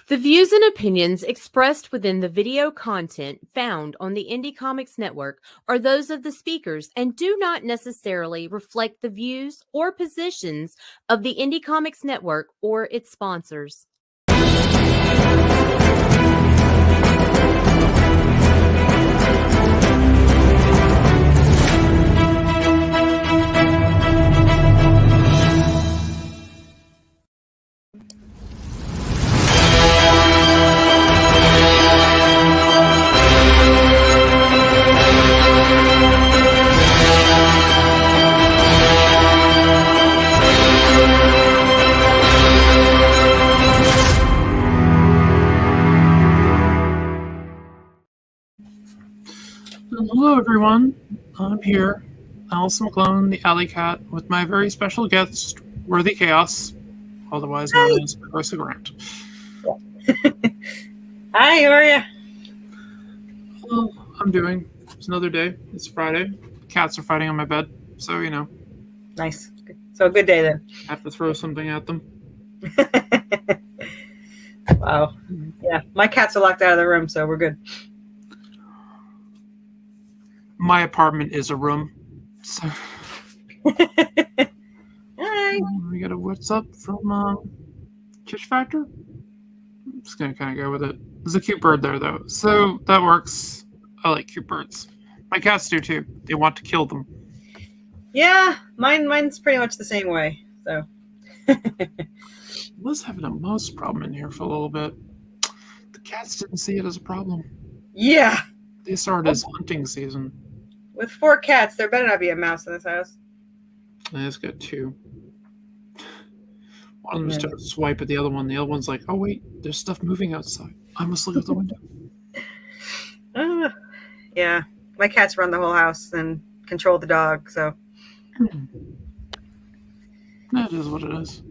The views and opinions expressed within the video content found on the Indie Comics Network are those of the speakers and do not necessarily reflect the views or positions of the Indie Comics Network or its sponsors. Hello everyone, I'm here, Alice McClone, the Alikat, with my very special guest, Worthy Chaos, otherwise known as Corissa Grant. Hi, how are you? Oh, I'm doing. It's another day. It's Friday. Cats are fighting on my bed, so you know. Nice. So a good day then. I have to throw something at them. Wow. Yeah, my cats are locked out of the room, so we're good. My apartment is a room, so. Hi. We got a what's up from Kish Factor. I'm just gonna kind of go with it. There's a cute bird there though, so that works. I like cute birds. My cats do too. They want to kill them. Yeah, mine's pretty much the same way. So. Was having a mouse problem in here for a little bit. The cats didn't see it as a problem. Yeah. They saw it as hunting season. With 4 cats, there better not be a mouse in this house. And it's got 2. One of them's trying to swipe at the other one. The other one's like, oh wait, there's stuff moving outside. I must look out the window. Yeah, my cats run the whole house and control the dog, so. That is what it is.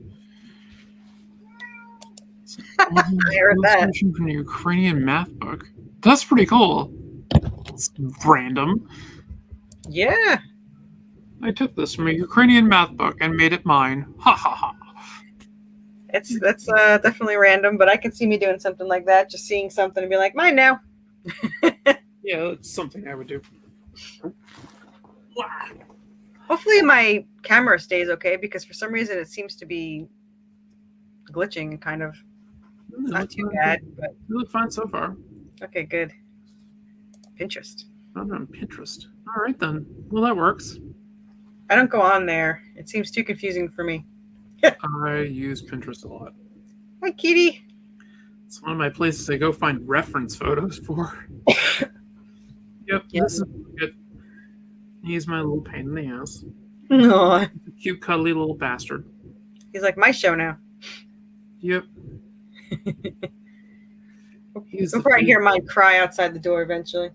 I heard that. From the Ukrainian math book. That's pretty cool. It's random. Yeah. I took this from a Ukrainian math book and made it mine. Ha ha ha. That's definitely random, but I can see me doing something like that, just seeing something and be like, mine now. Yeah, that's something I would do. Hopefully my camera stays okay, because for some reason it seems to be glitching, kind of. It's not too bad, but you look fine so far. Okay, good. Pinterest. I'm on Pinterest. All right then. Well, that works. I don't go on there. It seems too confusing for me. I use Pinterest a lot. Hi, Kitty. It's one of my places I go find reference photos for. Yep, yeah. This is good. He's my little pain in the ass. Aww. Cute, cuddly little bastard. He's like my show now. Yep. You'll probably hear mine cry outside the door eventually.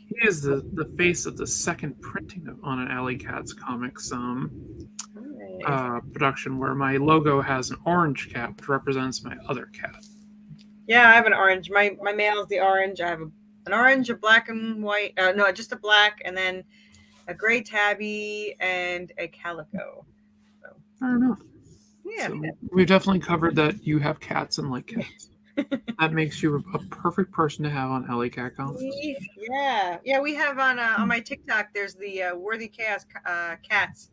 He is the face of the second printing on an Alikat's comics production, where my logo has an orange cat, which represents my other cat. Yeah, I have an orange. My male is the orange. I have an orange, a black and white. No, just a black, and then a gray tabby and a calico. So. I don't know. Yeah. So we've definitely covered that you have cats and like cats. That makes you a perfect person to have on Alikat Comics. Yeah. We have on my TikTok. There's the Worthy Chaos cats,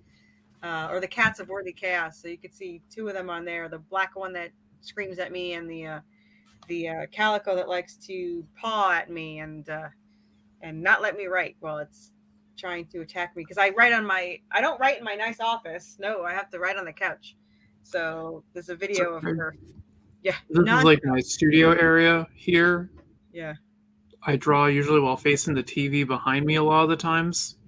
or the cats of Worthy Chaos. So you can see 2 of them on there. The black one that screams at me, and the calico that likes to paw at me and not let me write while it's trying to attack me, because I don't write in my nice office. No, I have to write on the couch. So there's a video of her. Yeah. This is like my studio area here. Yeah. I draw usually while facing the TV behind me a lot of the times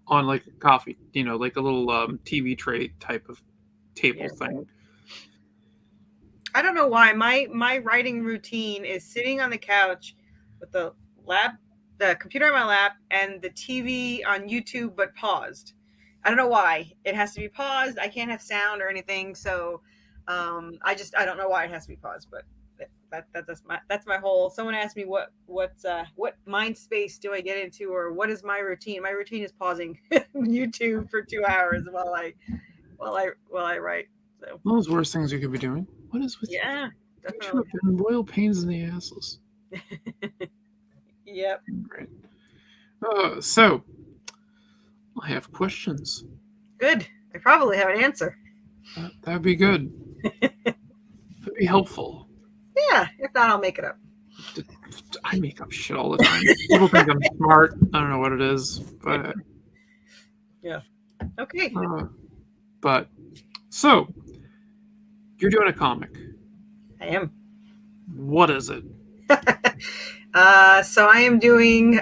on like a coffee, like a little TV tray type of table thing. I don't know why my writing routine is sitting on the couch with the computer on my lap and the TV on YouTube, but paused. I don't know why it has to be paused. I can't have sound or anything. So I don't know why it has to be paused, but that's my whole. Someone asked me what mind space do I get into, or what is my routine? My routine is pausing YouTube for 2 hours while I write. So those worst things you could be doing. What is with you? definitely. have been royal pains in the asses. Yep. Right. So, I have questions. Good. I probably have an answer. That'd be good. That'd be helpful. Yeah. If not, I'll make it up. I make up shit all the time. People think I'm smart. I don't know what it is, but Okay. but so you're doing a comic. I am. What is it? So I am doing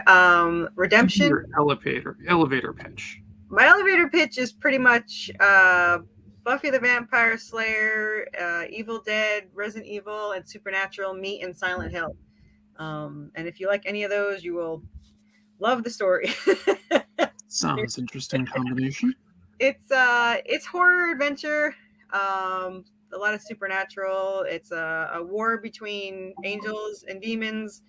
Redemption. Your elevator pitch. My elevator pitch is pretty much Buffy the Vampire Slayer, Evil Dead, Resident Evil, and Supernatural meet in Silent Hill. And if you like any of those, you will love the story. Sounds interesting combination. It's horror adventure. A lot of supernatural. It's a war between angels and demons.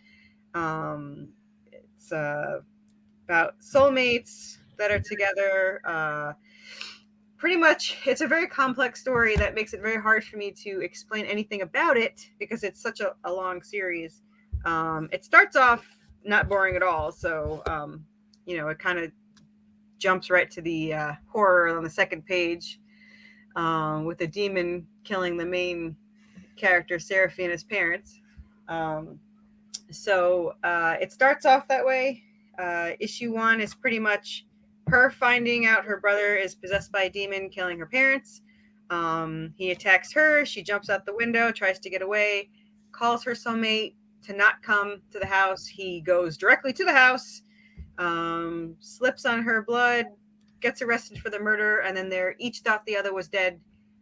It's about soulmates that are together. Pretty much, it's a very complex story that makes it very hard for me to explain anything about it because it's such a long series. It starts off not boring at all, so it kind of jumps right to the horror on the second page, with a demon killing the main character, Seraphina's parents. So it starts off that way. Issue 1 is pretty much her finding out her brother is possessed by a demon killing her parents. He attacks her. She jumps out the window, tries to get away, calls her soulmate to not come to the house. He goes directly to the house, slips on her blood, gets arrested for the murder, and then they each thought the other was dead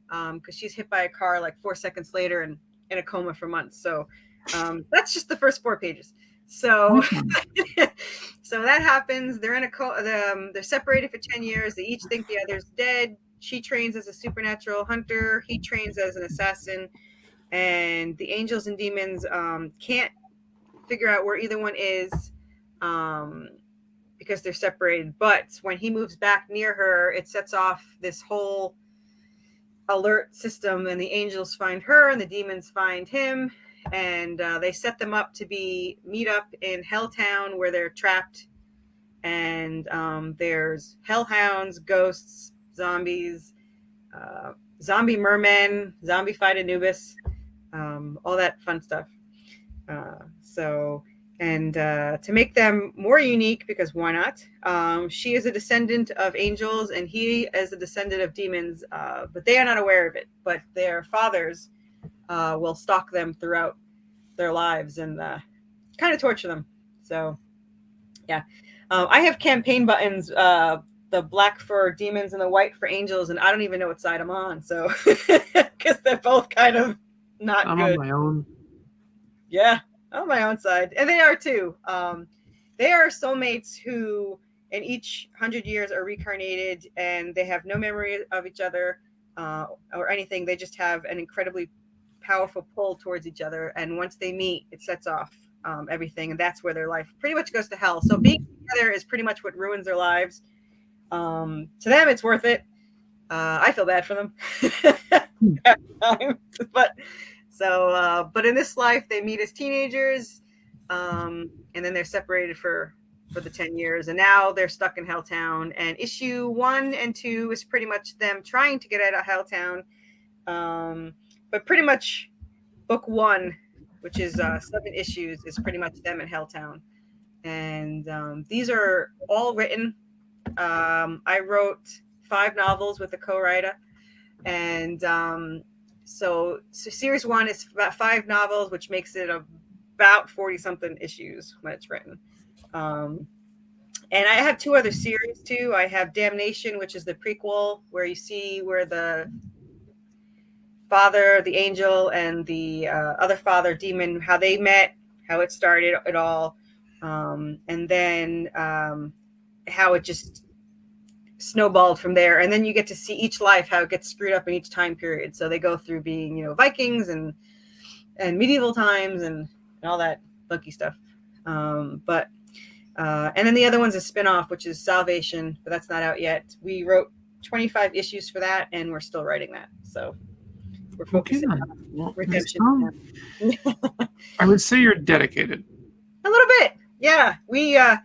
because she's hit by a car like 4 seconds later and in a coma for months. So that's just the first 4 pages. So so that happens. They're in they're separated for 10 years. They each think the other's dead. She trains as a supernatural hunter. He trains as an assassin. And the angels and demons can't figure out where either one is because they're separated. But when he moves back near her, it sets off this whole alert system, and the angels find her and the demons find him. And they set them up to meet up in Helltown where they're trapped. And there's hellhounds, ghosts, zombies, zombie mermen, zombie fight Anubis, all that fun stuff. To make them more unique, because why not? She is a descendant of angels and he is a descendant of demons, but they are not aware of it. But their fathers will stalk them throughout their lives and kind of torture them. So, yeah. I have campaign buttons, the black for demons and the white for angels, and I don't even know what side I'm on. So, because they're both kind of not I'm good. on my own. Yeah, on my own side. And they are too. They are soulmates who in each 100 years are reincarnated, and they have no memory of each other or anything. They just have an incredibly powerful pull towards each other. And once they meet, it sets off everything. And that's where their life pretty much goes to hell. So being together is pretty much what ruins their lives. To them, it's worth it. I feel bad for them. But in this life, they meet as teenagers, and then they're separated for the 10 years, and now they're stuck in Helltown. And issue 1 and 2 is pretty much them trying to get out of Helltown. But pretty much book 1, which is 7 issues, is pretty much them in Helltown. And these are all written. I wrote 5 novels with a co-writer, and so series 1 is about 5 novels, which makes it about 40 something issues when it's written. And I have 2 other series too. I have Damnation, which is the prequel, where you see where the father, the angel, and the other father, demon, how they met, how it started it all, and then how it just snowballed from there. And then you get to see each life, how it gets screwed up in each time period. So they go through being, Vikings and medieval times and all that funky stuff. And then the other one's a spin-off, which is Salvation, but that's not out yet. We wrote 25 issues for that, and we're still writing that. So We're Okay, focusing then. on Well, redemption. I would say you're dedicated. A little bit, yeah. We our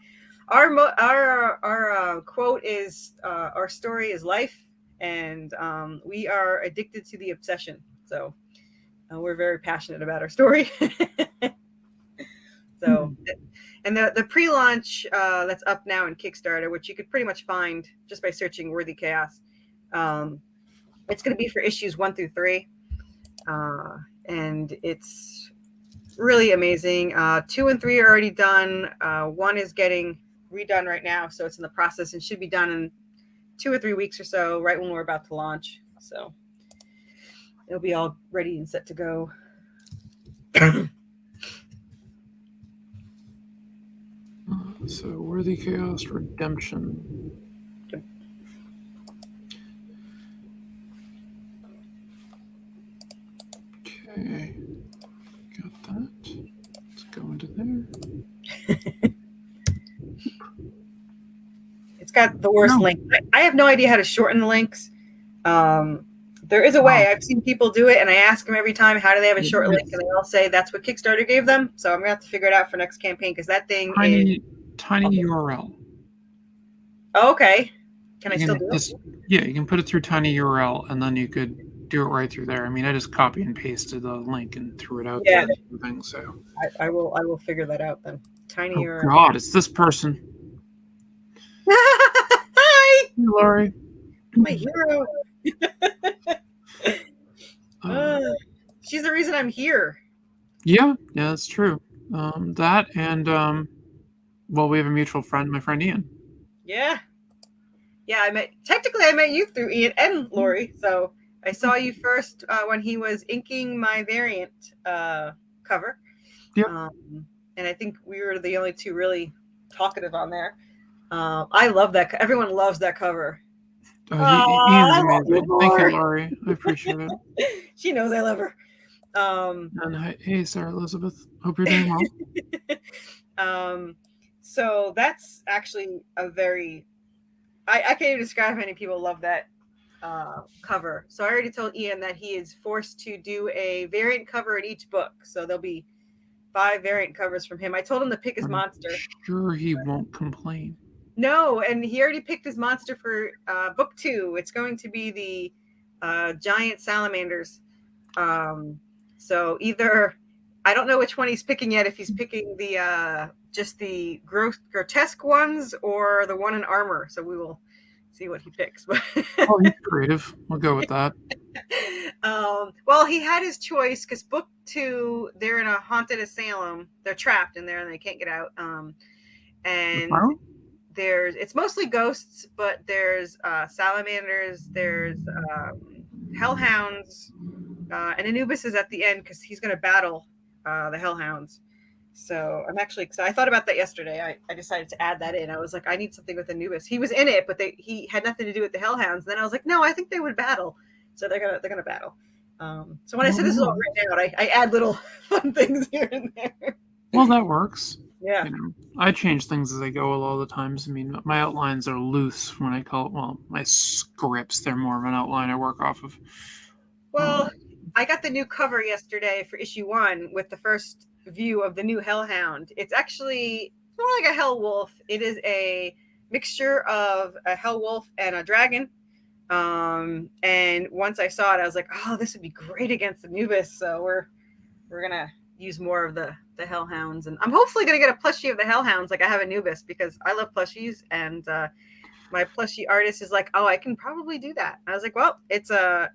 quote is our story is life, and we are addicted to the obsession. So we're very passionate about our story. So, and the pre-launch that's up now in Kickstarter, which you could pretty much find just by searching Worthy Chaos. It's going to be for issues 1 through 3, and it's really amazing. 2 and 3 are already done. 1 is getting redone right now, so it's in the process and should be done in 2 or 3 weeks or so, right when we're about to launch. So it'll be all ready and set to go. So, Worthy Chaos Redemption. Okay, got that. Let's go into there. It's got the worst link. I have no idea how to shorten the links. There is a way. I've seen people do it, and I ask them every time, how do they have a short link? And they all say that's what Kickstarter gave them. So I'm going to have to figure it out for next campaign, because that thing is... Tiny URL. Oh, okay. Can I still do it? Yeah, you can put it through tiny URL, and then you could do it right through there. I mean, I just copy and pasted the link and threw it out there. Thing, so I will figure that out then. Tiny URL. God, it's this person. Hi, hey, Laurie. My hero. She's the reason I'm here. Yeah, that's true. That and well, we have a mutual friend, my friend Ian. Yeah, I met you through Ian and Laurie. So I saw you first when he was inking my variant cover. Yeah. And I think we were the only two really talkative on there. I love that. Everyone loves that cover. Ian's amazing. Thank you, Laurie. I appreciate it. She knows I love her. And hey, Sarah Elizabeth. Hope you're doing well. So that's actually a very... I can't even describe how many people love that cover. So I already told Ian that he is forced to do a variant cover in each book. So there'll be 5 variant covers from him. I told him to pick his monster. Sure, he won't complain. No, and he already picked his monster for book 2. It's going to be the giant salamanders. So either... I don't know which one he's picking yet, if he's picking the just the grotesque ones or the one in armor. So we will see what he picks. Oh, he's creative. We'll go with that. Well, he had his choice, because book 2, they're in a haunted asylum. They're trapped in there and they can't get out. And it's mostly ghosts, but there's salamanders, there's hellhounds, and Anubis is at the end because he's going to battle the hellhounds. So I'm actually excited. I thought about that yesterday. I decided to add that in. I was like, I need something with Anubis. He was in it, but he had nothing to do with the hellhounds. And then I was like, no, I think they would battle. So they're gonna battle. So when I said this is all written out, I add little fun things here and there. Well, that works. Yeah. I change things as I go a lot of the times. I mean, my outlines are loose when I call it. Well, my scripts, they're more of an outline I work off of. Well, I got the new cover yesterday for issue 1 with the first view of the new hellhound. It's actually more like a hell wolf. It is a mixture of a hell wolf and a dragon. And once I saw it, I was like, oh, this would be great against Anubis. So we're gonna use more of the hellhounds, and I'm hopefully gonna get a plushie of the hellhounds like I have Anubis, because I love plushies, and my plushie artist is like, oh, I can probably do that. I was like, well, it's a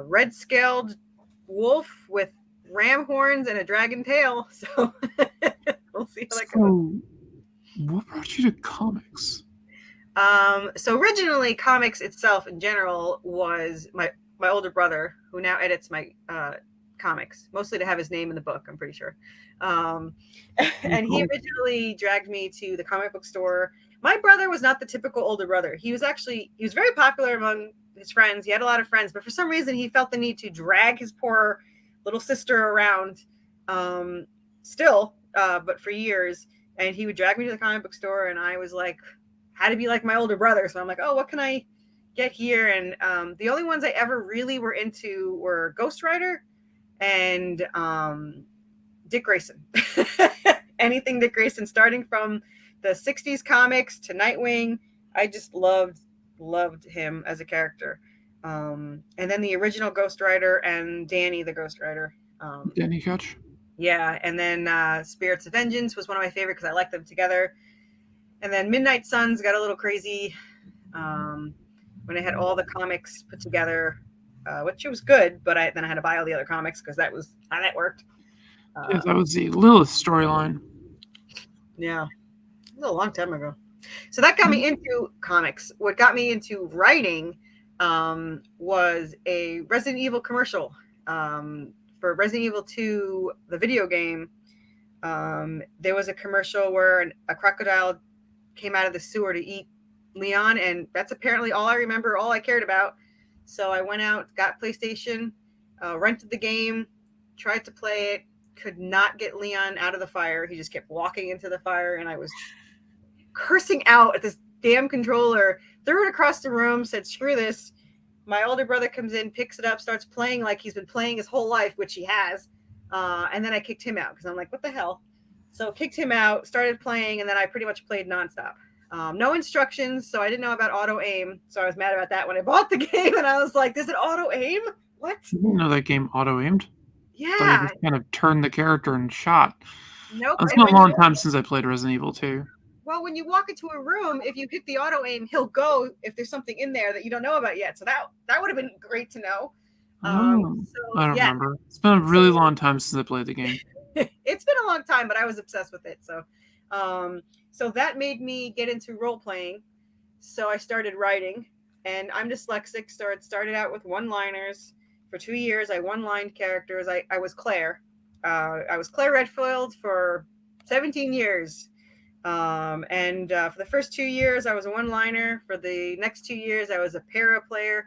red scaled wolf with ram horns and a dragon tail, so we'll see how that goes. What brought you to comics? So originally, comics itself in general was my older brother, who now edits my comics, mostly to have his name in the book, I'm pretty sure. And he originally dragged me to the comic book store. My brother was not the typical older brother. He was very popular among his friends. He had a lot of friends, but for some reason he felt the need to drag his poor little sister around still, but for years. And he would drag me to the comic book store, and I was like, had to be like my older brother. So I'm like, oh, what can I get here, and the only ones I ever really were into were Ghost Rider and Dick Grayson. Anything Dick Grayson, starting from the 60s comics to Nightwing. I just loved him as a character. And then the original Ghost Rider and Danny the Ghost Rider. Danny Ketch. Yeah, and then Spirits of Vengeance was one of my favorite because I liked them together. And then Midnight Suns got a little crazy when I had all the comics put together, which was good, but then I had to buy all the other comics because that was how that worked. Yeah, that was the Lilith storyline. Yeah, it was a long time ago. So that got me into comics. What got me into writing was a Resident Evil commercial for Resident Evil 2, the video game. There was a commercial where a crocodile came out of the sewer to eat Leon, and that's apparently all I remember, all I cared about. So I went out, got PlayStation, rented the game, tried to play it, could not get Leon out of the fire. He just kept walking into the fire, and I was cursing out at this damn controller, threw it across the room, said, screw this. My older brother comes in, picks it up, starts playing like he's been playing his whole life, which he has. And then I kicked him out because I'm like, what the hell? So kicked him out, started playing, and then I pretty much played nonstop. No instructions, so I didn't know about auto aim. So I was mad about that when I bought the game, and I was like, does it auto aim? What? You didn't know that game auto aimed? Yeah. You just kind of turned the character and shot. Nope. It's been a long time since I played Resident Evil 2. Well, when you walk into a room, if you hit the auto aim, he'll go if there's something in there that you don't know about yet. So that would have been great to know. I don't remember. It's been a really long time since I played the game. It's been a long time, but I was obsessed with it. So that made me get into role playing. So I started writing, and I'm dyslexic. So it started out with one-liners. For 2 years, I one-lined characters. I was Claire. I was Claire Redfield for 17 years. And for the first 2 years, I was a one-liner. For the next 2 years, I was a para player.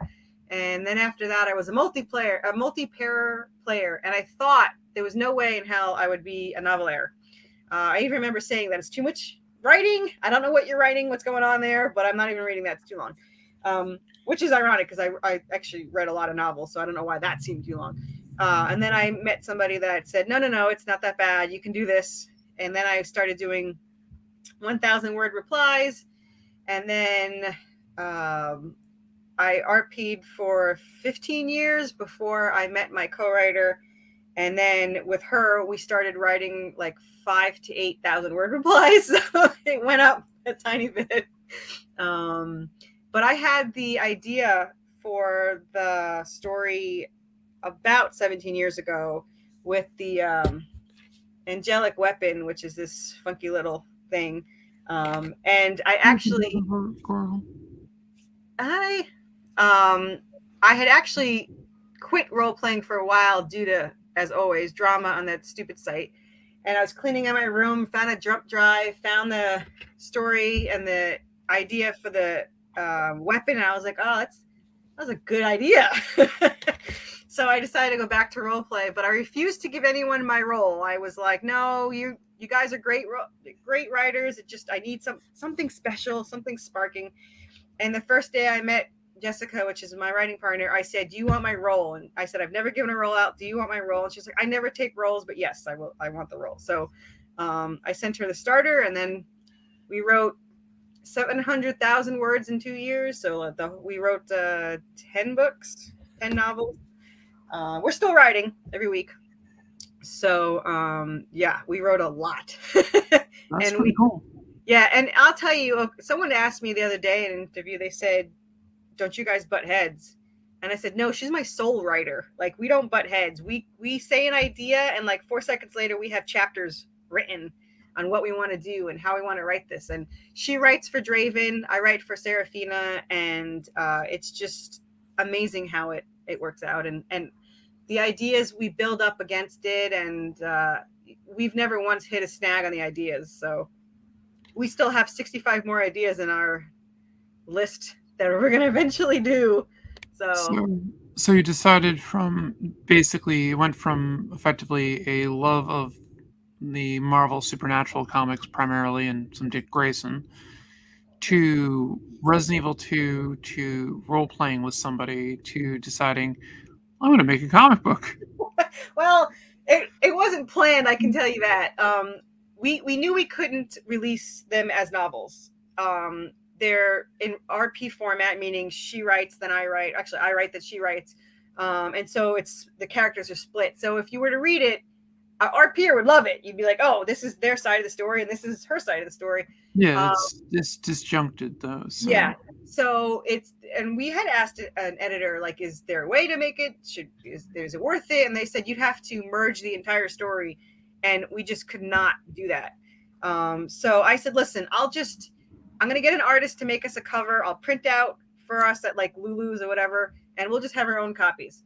And then after that, I was a multi-para player. And I thought there was no way in hell I would be a novelaire. I even remember saying that it's too much writing. I don't know what you're writing, what's going on there, but I'm not even reading that. It's too long. Which is ironic because I actually read a lot of novels, so I don't know why that seemed too long. And then I met somebody that said, no, it's not that bad. You can do this. And then I started doing 1,000 word replies. And then I RP'd for 15 years before I met my co-writer. And then with her, we started writing like 5,000 to 8,000 word replies. So it went up a tiny bit. But I had the idea for the story about 17 years ago with the angelic weapon, which is this funky little thing. And I actually, I had actually quit role playing for a while due to, as always, drama on that stupid site. And I was cleaning out my room, found a jump drive, found the story and the idea for the weapon, and I was like, oh, that was a good idea. So I decided to go back to role play, but I refused to give anyone my role. I was like, no, you guys are great writers. I need something special, something sparking. And the first day I met Jessica, which is my writing partner, I said, do you want my role? And I said, I've never given a role out. Do you want my role? And she's like, I never take roles, but yes, I will. I want the role. So I sent her the starter, and then we wrote 700,000 words in 2 years. So we wrote 10 books, 10 novels. We're still writing every week. So we wrote a lot. That's pretty cool. Yeah, and I'll tell you, someone asked me the other day in an interview, they said, don't you guys butt heads? And I said, no, she's my soul writer. Like, we don't butt heads. We say an idea, and like 4 seconds later, we have chapters written on what we want to do and how we want to write this. And she writes for Draven, I write for Serafina, and it's just amazing how it works out. And the ideas we build up against it, and we've never once hit a snag on the ideas. So we still have 65 more ideas in our list that we're going to eventually do. So you decided you went from effectively a love of the Marvel Supernatural comics primarily and some Dick Grayson to Resident Evil 2 to role playing with somebody to deciding I'm going to make a comic book. Well, it wasn't planned, I can tell you that. We knew we couldn't release them as novels. They're in RP format, meaning she writes, then I write. Actually, I write, that she writes. And so the characters are split. So if you were to read it, our peer would love it. You'd be like, oh, this is their side of the story, and this is her side of the story. Yeah, it's disjuncted though. So. Yeah. So and we had asked an editor, like, is there a way to make it? Is it worth it? And they said you'd have to merge the entire story, and we just could not do that. So I said, listen, I'm going to get an artist to make us a cover. I'll print out for us at like Lulu's or whatever, and we'll just have our own copies.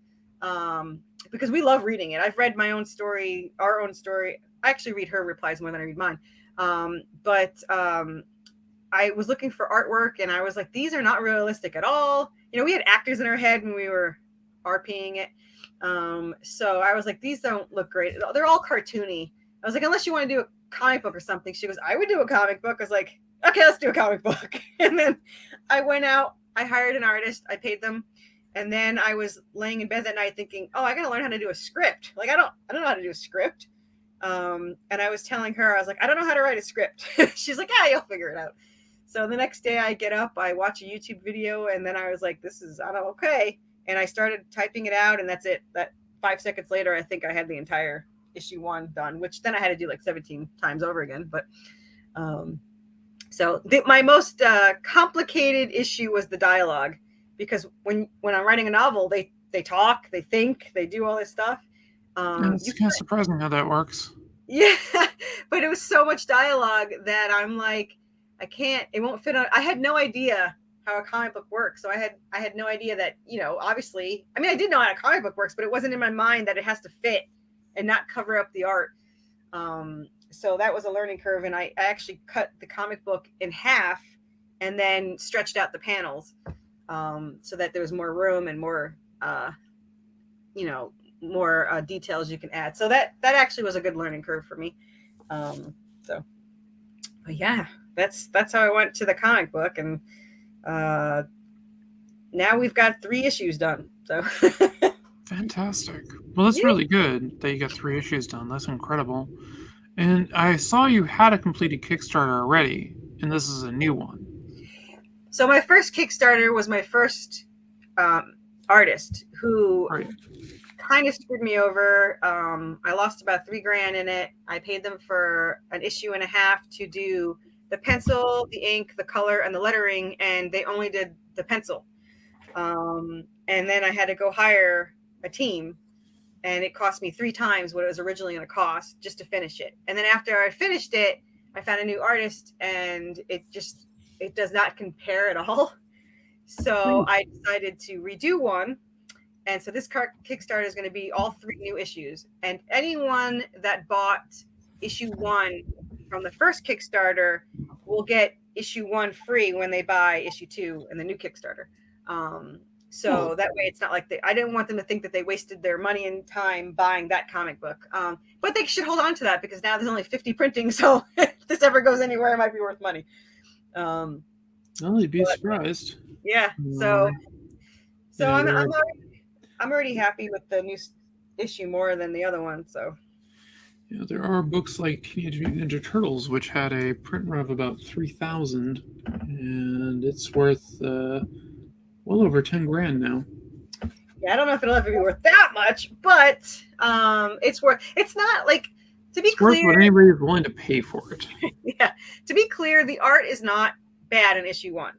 Because we love reading it. I've read my own story, our own story. I actually read her replies more than I read mine. But I was looking for artwork, and I was like, these are not realistic at all. You know, we had actors in our head when we were RPing it. So I was like, these don't look great. They're all cartoony. I was like, unless you want to do a comic book or something. She goes, I would do a comic book. I was like, okay, let's do a comic book. And then I went out, I hired an artist, I paid them. And then I was laying in bed that night thinking, oh, I got to learn how to do a script. Like, I don't know how to do a script. And I was telling her, I was like, I don't know how to write a script. She's like, yeah, you'll figure it out. So the next day I get up, I watch a YouTube video, and then I was like, I don't know, okay. And I started typing it out, and that's it. That 5 seconds later, I think I had the entire issue 1 done, which then I had to do like 17 times over again. But my most complicated issue was the dialogue, because when I'm writing a novel, they talk, they think, they do all this stuff. It's kind of surprising how that works. Yeah, but it was so much dialogue that I'm like, it won't fit on. I had no idea how a comic book works. So I had no idea that, you know, obviously, I mean, I did know how a comic book works, but it wasn't in my mind that it has to fit and not cover up the art. So that was a learning curve. And I actually cut the comic book in half and then stretched out the panels, so that there was more room and more, more details you can add. So that actually was a good learning curve for me. But yeah, that's how I went to the comic book, and now we've got 3 issues done. So fantastic. Well, that's really good that you got 3 issues done. That's incredible. And I saw you had a completed Kickstarter already, and this is a new one. So my first Kickstarter was my first artist who kind of screwed me over. I lost about $3,000 in it. I paid them for an issue and a half to do the pencil, the ink, the color, and the lettering, and they only did the pencil. And then I had to go hire a team, and it cost me 3 times what it was originally going to cost just to finish it. And then after I finished it, I found a new artist, and it does not compare at all. So I decided to redo one. And so this Kickstarter is going to be all 3 new issues. And anyone that bought issue 1 from the first Kickstarter will get issue 1 free when they buy issue 2 in the new Kickstarter. So that way it's not like I didn't want them to think that they wasted their money and time buying that comic book. But they should hold on to that, because now there's only 50 printing. So if this ever goes anywhere, it might be worth money. Well, you'd be surprised. Yeah. So I'm already happy with the new issue more than the other one. So. Yeah, there are books like Teenage Mutant Ninja Turtles, which had a print run of about 3,000, and it's worth well over $10,000 now. Yeah, I don't know if it'll ever be worth that much, but it's worth. It's not like, to be clear, worth what anybody is willing to pay for it. Yeah, to be clear, the art is not bad in issue 1,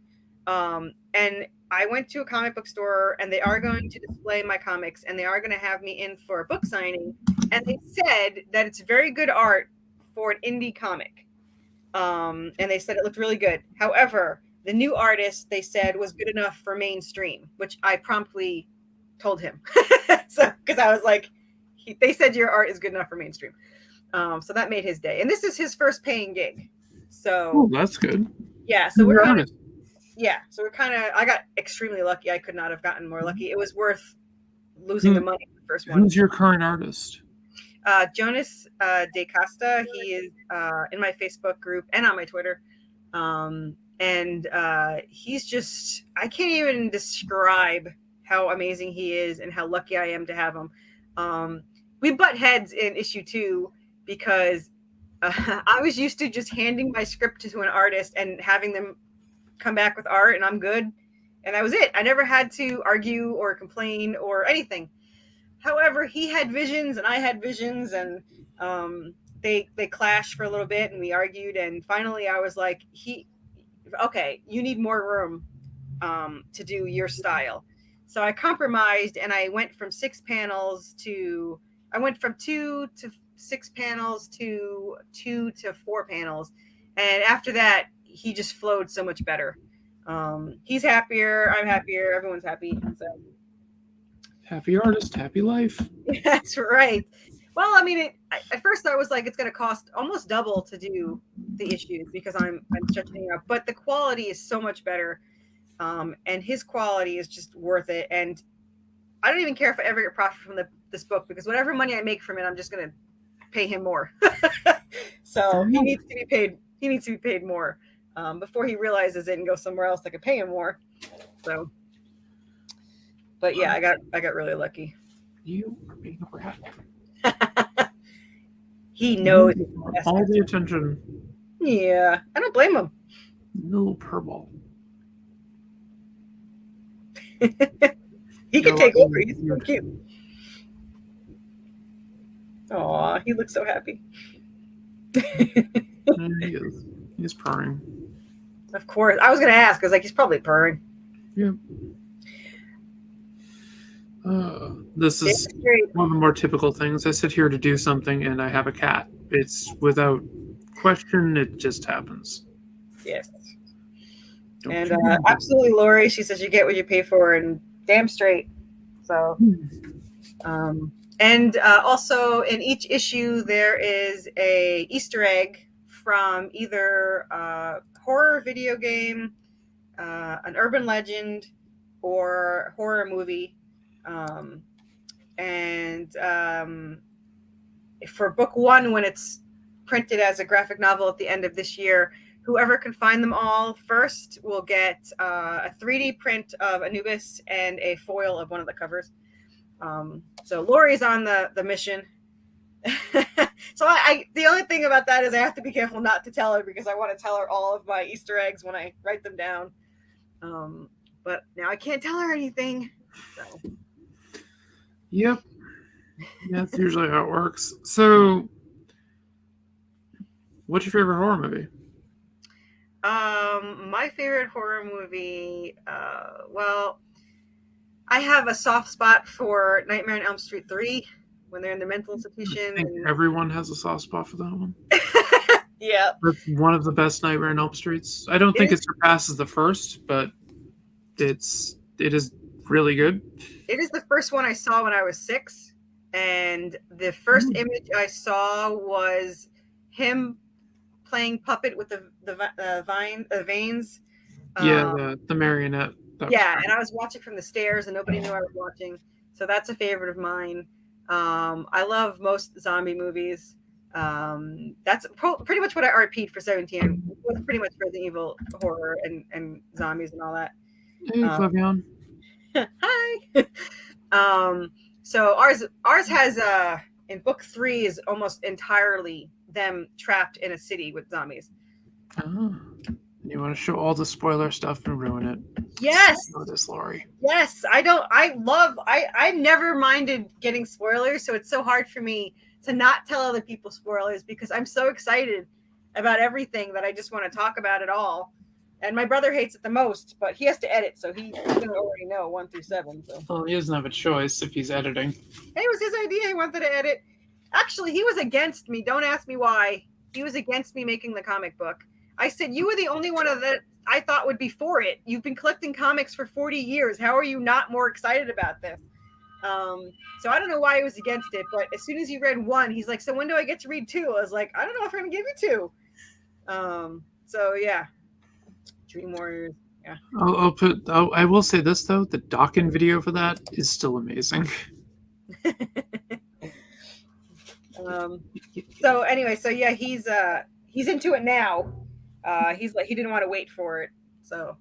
and I went to a comic book store, and they are going to display my comics, and they are going to have me in for a book signing. And they said that it's very good art for an indie comic. And they said it looked really good. However, the new artist, they said, was good enough for mainstream, which I promptly told him. So, because I was like, they said your art is good enough for mainstream. So that made his day. And this is his first paying gig. So that's good. Yeah. So we're kind of, I got extremely lucky. I could not have gotten more lucky. It was worth losing the money for the first one. Who's your current artist? Jonas De Costa. He is in my Facebook group and on my Twitter. and he's just, I can't even describe how amazing he is and how lucky I am to have him. We butt heads in issue 2 because I was used to just handing my script to an artist and having them come back with art, and I'm good, and that was it. I never had to argue or complain or anything. However, he had visions and I had visions, and they clashed for a little bit, and we argued, and finally I was like, okay, you need more room to do your style. So I compromised, and I went from 2 to 6 panels to 2 to 4 panels. And after that, he just flowed so much better. He's happier, I'm happier, everyone's happy. So Happy artist, happy life. that's right. Well, I mean, at first I was like, it's going to cost almost double to do the issues because I'm stretching it out, but the quality is so much better. And his quality is just worth it. And I don't even care if I ever get profit from this book, because whatever money I make from it, I'm just going to pay him more. So he needs to be paid. He needs to be paid more before he realizes it and goes somewhere else that could pay him more. So, but yeah, I got really lucky. You are being a rat. He knows all the attention. Yeah, I don't blame him. No purple. He can take over. He's so cute. Aw, he looks so happy. He is. He's purring. Of course. I was going to ask, because he's probably purring. Yeah. This is one of the more typical things. I sit here to do something, and I have a cat. It's without question. It just happens. Yes. And absolutely, Lori. She says you get what you pay for, and damn straight. So, and also in each issue there is a Easter egg from either a horror video game, an urban legend, or horror movie. For book 1, when it's printed as a graphic novel at the end of this year, whoever can find them all first will get a 3D print of Anubis and a foil of one of the covers. So Lori's on the mission. So the only thing about that is I have to be careful not to tell her, because I want to tell her all of my Easter eggs when I write them down. But now I can't tell her anything. So. Yep. That's usually how it works. So, what's your favorite horror movie? My favorite horror movie, well, I have a soft spot for Nightmare on Elm Street 3 when they're in the mental institution. I think everyone has a soft spot for that one. Yeah. That's one of the best Nightmare on Elm Streets. I don't think it surpasses the first, but it is really good. It is the first one I saw when I was 6, and the first image I saw was him playing puppet with the veins. The marionette. Yeah, and I was watching from the stairs, and nobody knew I was watching. So that's a favorite of mine. I love most zombie movies. That's pretty much what I RP'd for 17. It was pretty much Resident Evil horror and zombies and all that. Hey, Flavion. Hi. So ours has in book 3 is almost entirely them trapped in a city with zombies. Oh. You want to show all the spoiler stuff and ruin it? Yes. Know this, Lori. Yes. I never minded getting spoilers, so it's so hard for me to not tell other people spoilers, because I'm so excited about everything that I just want to talk about it all. And my brother hates it the most, but he has to edit, so he's going to already know 1 through 7. So. Well, he doesn't have a choice if he's editing. It was his idea. He wanted to edit. Actually, he was against me. Don't ask me why. He was against me making the comic book. I said, you were the only one of that I thought would be for it. You've been collecting comics for 40 years. How are you not more excited about this? So I don't know why he was against it, but as soon as he read 1, he's like, so when do I get to read 2? I was like, I don't know if I'm going to give you 2. So yeah. Dream Warriors. Yeah. I will say this though, the Dawkins video for that is still amazing. So anyway, so yeah, he's into it now. He's like, he didn't want to wait for it, so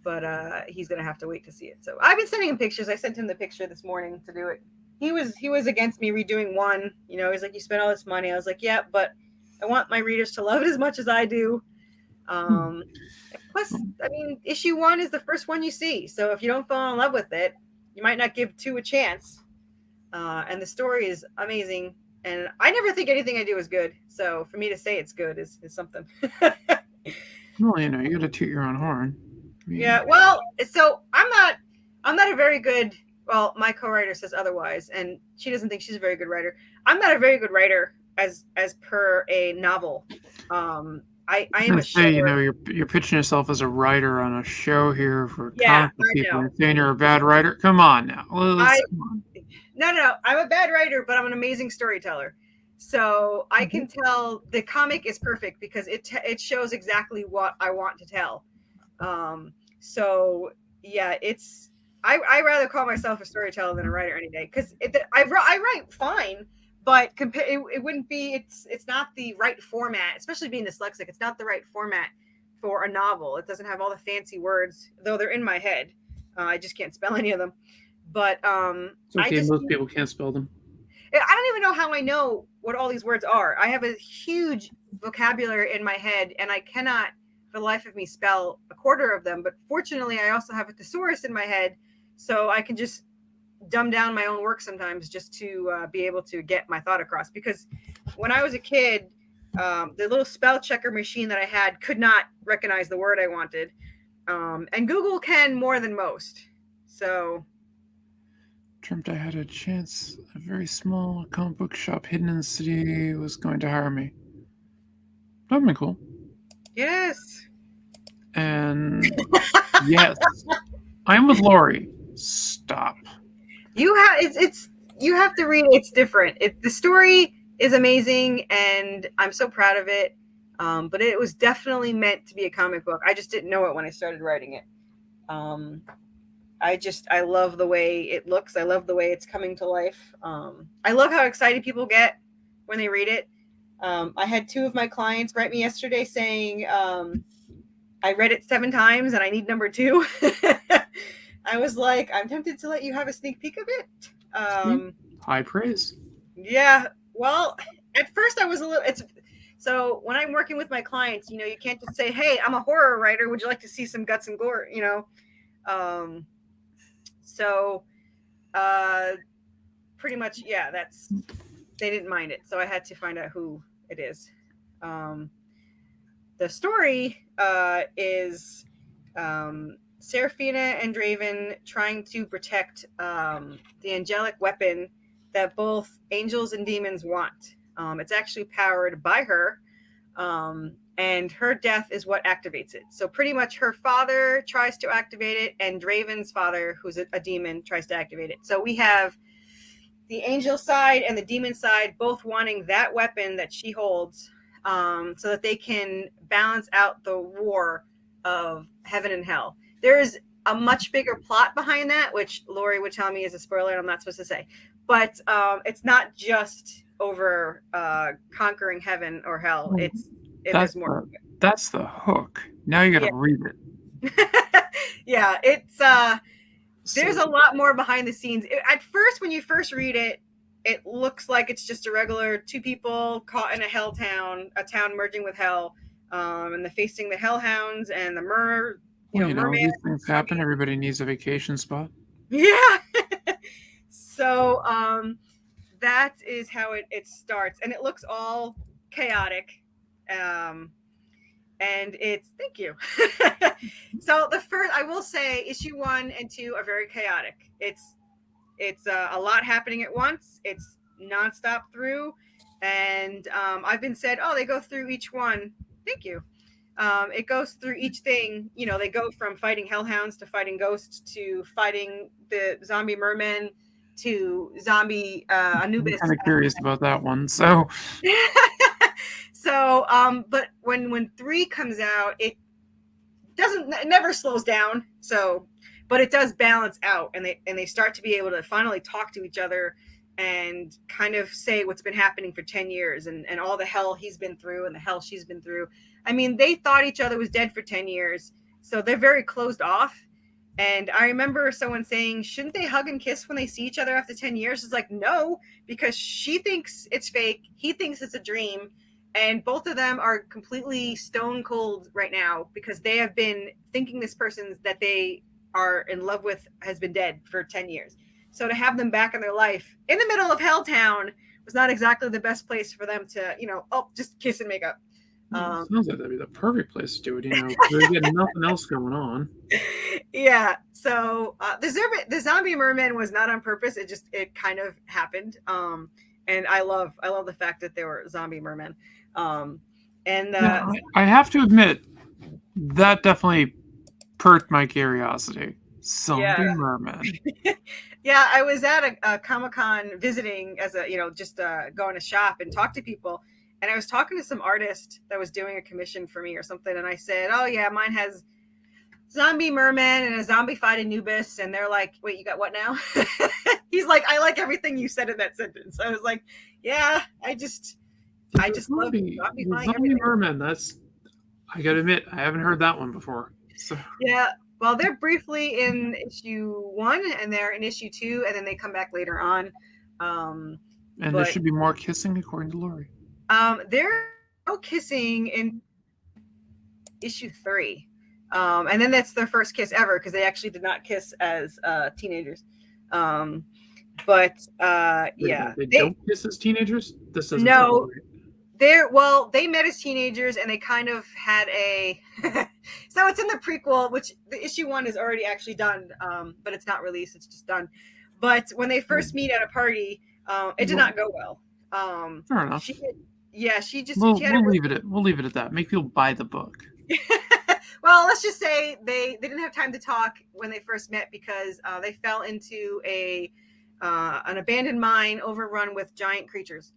but he's gonna have to wait to see it. So I've been sending him pictures. I sent him the picture this morning to do it. He was against me redoing one. He's like, you spent all this money. I was like, yeah, but I want my readers to love it as much as I do. Plus, I mean, issue 1 is the first one you see. So if you don't fall in love with it, you might not give 2 a chance. And the story is amazing. And I never think anything I do is good. So for me to say it's good is something. Well, you got to toot your own horn. I mean, yeah. Well, so I'm not a very good. Well, my co-writer says otherwise, and she doesn't think she's a very good writer. I'm not a very good writer as per a novel. I am a say, shower. you're pitching yourself as a writer on a show here for Yeah, comic I people. know. You're saying you're a bad writer. Come on now. Come on. No. I'm a bad writer, but I'm an amazing storyteller. So I can tell the comic is perfect because it shows exactly what I want to tell. So yeah, I rather call myself a storyteller than a writer any day because I write fine, but it wouldn't be. It's not the right format, especially being dyslexic. It's not the right format for a novel. It doesn't have all the fancy words, though they're in my head. I just can't spell any of them. But It's okay. Most people can't spell them. I don't even know how I know what all these words are. I have a huge vocabulary in my head, and I cannot, for the life of me, spell a quarter of them. But fortunately, I also have a thesaurus in my head, so I can just dumb down my own work sometimes just to be able to get my thought across. Because when I was a kid, the little spell checker machine that I had could not recognize the word I wanted. And Google can more than most. So... dreamt I had a chance. A very small comic book shop hidden in the city was going to hire me. That would be cool. Yes. And yes, I'm with Lori. Stop. You have to read it. It's different. The story is amazing, and I'm so proud of it. But it was definitely meant to be a comic book. I just didn't know it when I started writing it. I love the way it looks. I love the way it's coming to life. I love how excited people get when they read it. I had 2 of my clients write me yesterday saying, I read it 7 times and I need number 2. I was like, I'm tempted to let you have a sneak peek of it. High praise. Yeah. Well, at first I was a little, so when I'm working with my clients, you can't just say, hey, I'm a horror writer. Would you like to see some guts and gore? So pretty much, yeah, they didn't mind it. So I had to find out who it is. The story is Seraphina and Draven trying to protect the angelic weapon that both angels and demons want. It's actually powered by her. And her death is what activates it. So pretty much her father tries to activate it, and Draven's father, who's a demon, tries to activate it. So we have the angel side and the demon side both wanting that weapon that she holds, so that they can balance out the war of heaven and hell. There is a much bigger plot behind that, which Lori would tell me is a spoiler, and I'm not supposed to say. But it's not just over conquering heaven or hell. There's more. That's the hook. Now you got to read it. Yeah, there's a lot more behind the scenes. At first, when you first read it, it looks like it's just a regular 2 people caught in a hell town, a town merging with hell, and they're facing the hellhounds and the merman. These things happen. Everybody needs a vacation spot. Yeah. So that is how it starts, and it looks all chaotic. And thank you. So I will say issue 1 and 2 are very chaotic. It's a lot happening at once. It's nonstop through. And I've been said, oh, they go through each one. Thank you. It goes through each thing. They go from fighting hellhounds to fighting ghosts to fighting the zombie mermen to zombie Anubis. I'm kind of curious about that one. So... So, but when 3 comes out, it never slows down. So, but it does balance out, and they start to be able to finally talk to each other and kind of say what's been happening for 10 years and all the hell he's been through and the hell she's been through. I mean, they thought each other was dead for 10 years, so they're very closed off. And I remember someone saying, shouldn't they hug and kiss when they see each other after 10 years? It's like, no, because she thinks it's fake. He thinks it's a dream. And both of them are completely stone cold right now because they have been thinking this person that they are in love with has been dead for 10 years. So to have them back in their life in the middle of Helltown was not exactly the best place for them to, just kiss and make up. Sounds like that'd be the perfect place to do it. There's nothing else going on. Yeah. So the zombie merman was not on purpose. It kind of happened. And I love the fact that there were zombie mermen. I have to admit that definitely perked my curiosity. Zombie merman. Yeah, I was at a Comic-Con visiting as going to shop and talk to people. And I was talking to some artist that was doing a commission for me or something. And I said, oh, yeah, mine has zombie merman and a zombified Anubis. And they're like, wait, you got what now? He's like, I like everything you said in that sentence. I was like, yeah, I just love zombie merman. I got to admit, I haven't heard that one before. So. Yeah. Well, they're briefly in issue 1 and they're in issue 2 and then they come back later on. There should be more kissing according to Lori. There's no kissing in issue 3. And then that's their first kiss ever because they actually did not kiss as teenagers. Yeah. They don't kiss as teenagers? This doesn't no. They met as teenagers and they kind of had a so it's in the prequel, which the issue 1 is already actually done, but it's not released, it's just done. But when they first meet at a party, it did not go well. Fair enough. We'll leave it at that. Make people buy the book. Well, let's just say they didn't have time to talk when they first met because they fell into an abandoned mine overrun with giant creatures.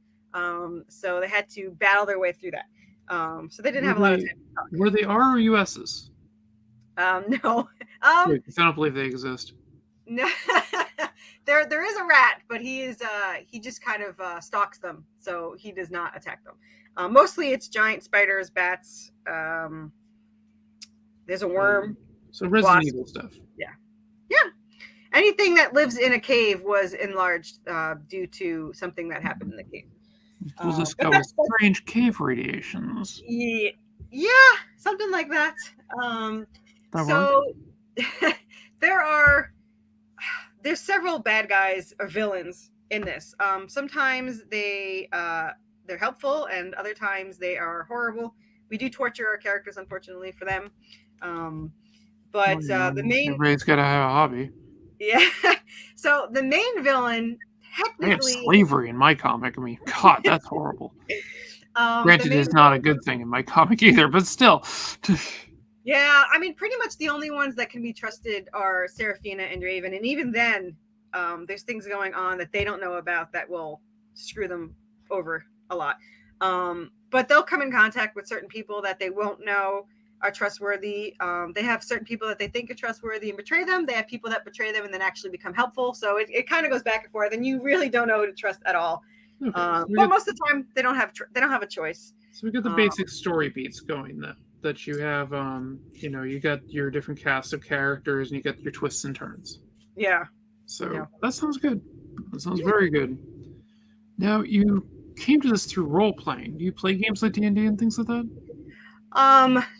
So they had to battle their way through that. So they didn't have a lot of time to talk. Were they R or USs? No. I don't believe they exist. No. There is a rat, but he just kind of stalks them, so he does not attack them. Mostly it's giant spiders, bats. There's a worm. So Resident Evil stuff. Yeah. Anything that lives in a cave was enlarged due to something that happened in the cave. We'll just go with strange cave radiations. Yeah, something like that. There's several bad guys or villains in this. Sometimes they're helpful, and other times they are horrible. We do torture our characters, unfortunately, for them. The main everybody's got to have a hobby. Yeah. So the main villain technically I have slavery in my comic. I mean, God, that's horrible. Granted, it's not a good thing in my comic either, but still. Yeah, I mean, pretty much the only ones that can be trusted are Seraphina and Raven, and even then, there's things going on that they don't know about that will screw them over a lot. But they'll come in contact with certain people that they won't know are trustworthy. They have certain people that they think are trustworthy and betray them. They have people that betray them and then actually become helpful. So it kind of goes back and forth, and you really don't know who to trust at all. Okay, but most of the time, they don't have a choice. So we got the basic story beats going that you have. You got your different cast of characters, and you got your twists and turns. Yeah. So that sounds good. That sounds very good. Now you came to this through role playing. Do you play games like D&D and things like that?